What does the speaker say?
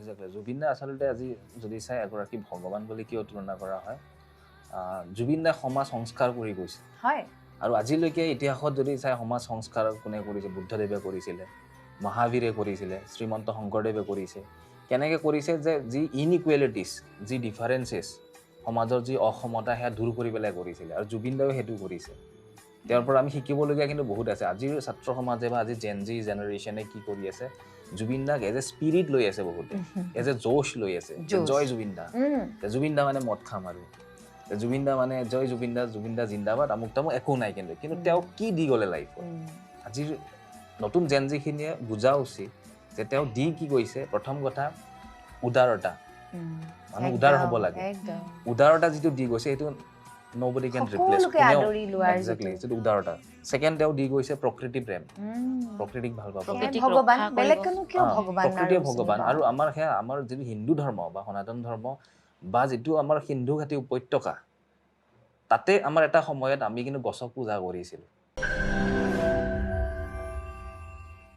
Exactly. Zubeen দা আচলতে আজি যদি চাই এগৰাকী ভগৱান বুলি কিয় তুলনা কৰা হয় জুবিন দা সমাজ সংস্কাৰ কৰি গৈছে হয় আৰু আজিলৈকে ইতিহাসত যদি চাই সমাজ সংস্কাৰ কোনে কৰিছে বুদ্ধদেৱে কৰিছিলে মহাবীৰে কৰিছিলে শ্ৰীমন্ত শংকৰদেৱে কৰিছে কেনেকৈ কৰিছে যে যি ইনইকুৱেলিটিছ যি ডিফাৰেঞ্চেছ সমাজৰ যি অসমতা সেয়া দূৰ কৰি পেলাই কৰিছিলে আৰু জুবিন দাও সেইটো কৰিছে তেওঁৰ পৰা আমি শিকিবলগীয়া কিন্তু বহুত আছে আজিৰ ছাত্ৰ সমাজে বা আজি জেন জি জেনেৰেশ্যনে কি কৰি আছে জুবিন দাক এজ এ স্পিৰিট লৈ আছে বহুতে এজ এ জোশ লৈ আছে জয় জুবিন দা মানে মদ খাম আৰু জুবিন দা মানে জয় জুবিন দা জিন্দাবাদ আমুক তামুক একো নাই কিন্তু তেওঁ কি দি গ'লে লাইফত আজিৰ নতুন জেন জিখিনিয়ে বুজা উচিত যে তেওঁ দি কি কৈছে প্ৰথম কথা উদাৰতা মানুহ উদাৰ হ'ব লাগে উদাৰতা যিটো দি গৈছে সেইটো nobody can replace exactly সেইটো উদাৰতা সেকেন্ড তেওঁ দি গৈছে প্ৰকৃতি প্ৰেম প্ৰকৃতিক ভাল পাব ভগৱান বেলেগ কোনো কিয় ভগৱান প্ৰকৃতিয়ে ভগৱান আৰু আমাৰ সেয়া আমাৰ যিটো হিন্দু ধৰ্ম বা সনাতন ধৰ্ম বা যিটো আমাৰ সিন্ধু ঘাটি উপত্যকা তাতে আমাৰ এটা সময়ত আমি কিন্তু গছক পূজা কৰিছিলোঁ